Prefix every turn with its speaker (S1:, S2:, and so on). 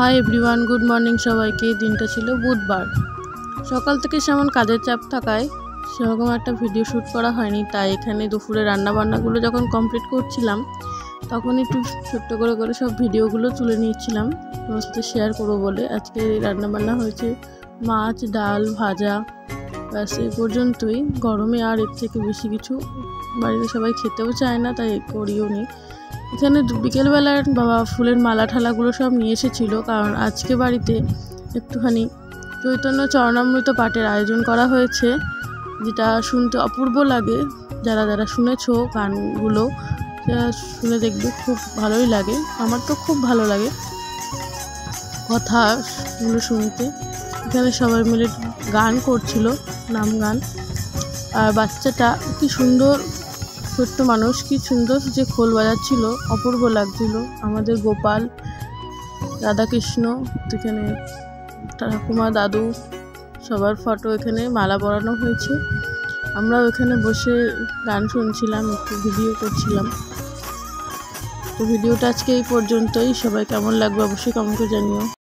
S1: Hi everyone, good morning সবাইকে। দিনটা ছিল বুধবার। সকাল থেকে সেমন কাজের চাপ থাকায় সেরকম একটা ভিডিও শ্যুট করা হয়নি, তাই এখানে দুপুরে রান্নাবান্নাগুলো যখন কমপ্লিট করছিলাম তখন একটু ছোট্ট করে করে সব ভিডিওগুলো তুলে নিচ্ছিলাম তোমার সাথে শেয়ার করবো বলে। আজকে রান্নাবান্না হয়েছে মাছ, ডাল, ভাজা, ব্যাস এই পর্যন্তই। গরমে আর এর থেকে বেশি কিছু বাড়িতে সবাই খেতেও চায় না, তাই করিও নি। এখানে বিকেলবেলার বাবা ফুলের মালা ঠালাগুলো সব নিয়ে এসেছিলো, কারণ আজকে বাড়িতে একটুখানি চৈতন্য চরণামৃত পাঠের আয়োজন করা হয়েছে, যেটা শুনতে অপূর্ব লাগে। যারা যারা শুনেছো গানগুলো শুনে দেখবে, খুব ভালোই লাগে। আমার তো খুব ভালো লাগে কথাগুলো শুনতে। এখানে সবাই মিলে গান করছিল, নাম গান। আর বাচ্চাটা কি সুন্দর, ছোট্ট মানুষ কি সুন্দর যে খোল বাজাচ্ছিল, অপূর্ব লাগছিল। আমাদের গোপাল, রাধাকৃষ্ণ, এখানে ঠাকুমা, দাদু সবার ফটো এখানে মালা পরানো হয়েছে। আমরাও এখানে বসে গান শুনছিলাম, একটু ভিডিও করছিলাম। তো ভিডিওটা আজকে এই পর্যন্তই। সবাই কেমন লাগবে অবশ্যই কমেন্ট করে জানিও।